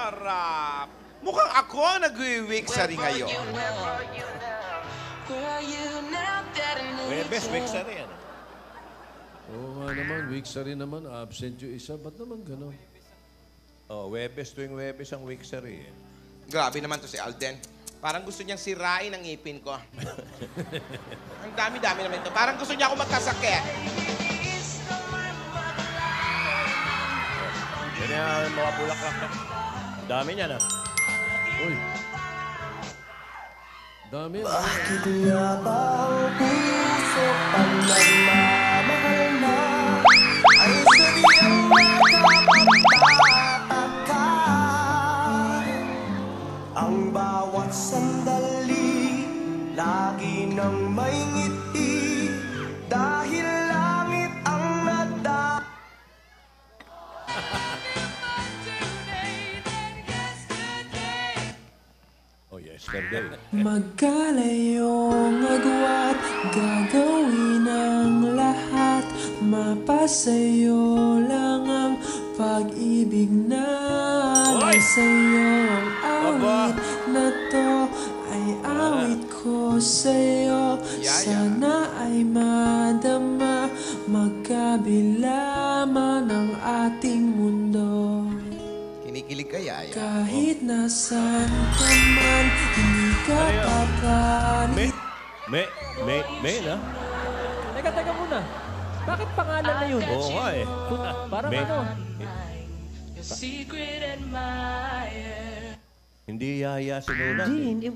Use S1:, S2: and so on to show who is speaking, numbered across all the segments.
S1: sarap. Mukhang ako ang nag-wiksari ngayon.
S2: Webes, wiksari yan.
S3: Oo nga naman, wiksari naman. Absent yung isa. Ba't naman gano'n?
S2: Oh, Webes tuwing Webes ang wiksari.
S1: Grabe naman to si Alden. Parang gusto niyang sirain ang ngipin ko. Ang dami-dami naman ito. Parang gusto niya ako magkasakit.
S2: Yan yung mga bulaklak na. Dami niya na.
S3: Uy. Dami.
S4: Bakit nga ba ang puso pag nagmamahal na ay sadyang nakapagtataka? Ang bawat sandali lagi nang may ngiti dahil langit ang nagda.
S2: Oh, yesterday.
S4: Magkalayong agwat, gagawin ang lahat. Mapasayo lang ang pag-ibig na ay sa'yo. Ang awit na to ay awit ko sa'yo. Sana ay madama, magkabila man ang ating mundo.
S1: Kinikilig kaya yan.
S4: Kahit nasan ka man, hindi ka papalit.
S2: May na?
S5: Teka muna. Bakit pangalan na yun?
S2: Oo nga eh.
S5: Parang
S2: May.
S5: ano?
S2: Hindi yaya sinulat.
S5: Hindi.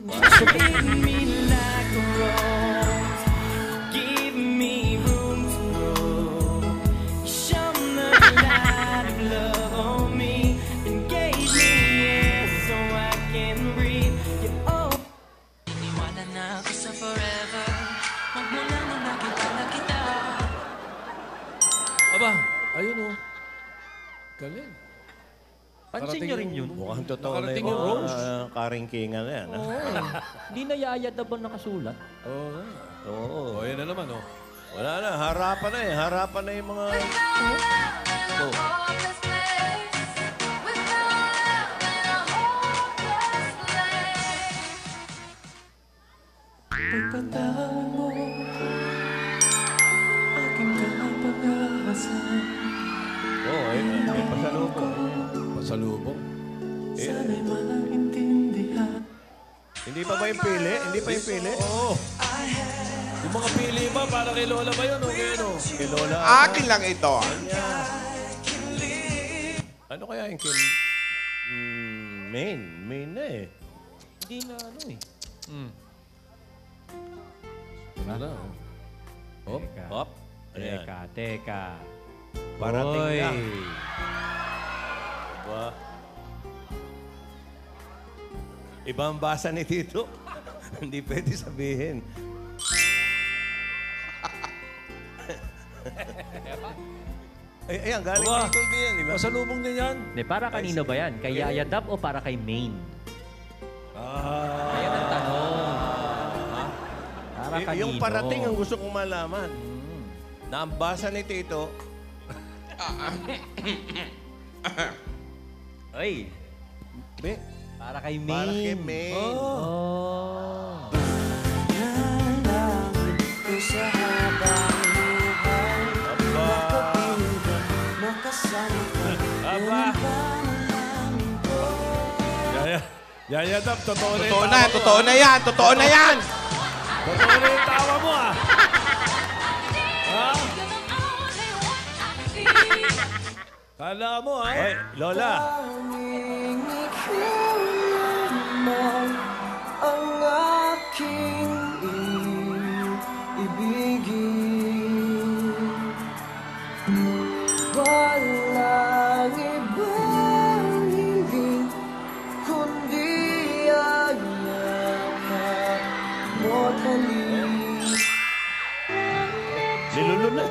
S3: Aba, ayun o. Galing.
S5: Pansin nyo rin yun.
S2: Mukhang totoo na
S3: Nakarating
S2: yung
S3: yung Rose.
S2: karingkingan na yan.
S5: Oo. Hindi na yayad na ba nakasulat?
S3: Oo nga.
S2: Oo.
S3: O, yan na naman o.
S2: Wala na, harapan na eh. Harapan na yung mga... Oh.
S4: Pagpandaan mo aking kapag-asa.
S2: Oo, may pasalubong.
S3: Pasalubong.
S4: Sana'y maintindihan.
S2: Hindi pa ba yung pili? Hindi pa yung pili?
S3: Oo. Yung mga pili ba, para kay Lola ba yun o kay ano?
S2: Kay Lola.
S1: Akin lang ito.
S2: Ano kaya yung kin... main. Main na eh.
S5: Hindi na ano eh.
S3: Ano na? Oh.
S5: Teka.
S2: Hop. Ano yan?
S5: Teka.
S2: Parating
S5: Oy.
S2: na. Diba? Ibang basa ni Tito. Hindi pwede sabihin. Ayan, galing
S3: Aba.
S2: Tito din yan, di ba?
S3: Pasalubong din yan.
S5: Hindi, para kanino ba yan? Kay Yaya Dab o para kay Maine? Ayan ang tanong. Para kanino?
S2: Yung parating ang gusto kong malaman. Na ang basa ni Tito,
S5: Ay,
S2: Be,
S5: para kay Maine.
S2: para kay May.
S5: Oh.
S4: Nalangin ko sa habang buhay.
S2: Aba.
S4: Makasama ka.
S2: Aba.
S4: Panalangin ko.
S3: Yaya Dab, totoo na
S1: Totoo na, totoo na yan, totoo na yan.
S3: Totoo na yung tawa mo ah. Ha? Kala mo ah.
S2: Hoy, Lola.
S4: Tanging ikaw lamang ang aking ibigin. Walang ibang hiling kundi ang yakap mo't halik.
S2: Nilulun na.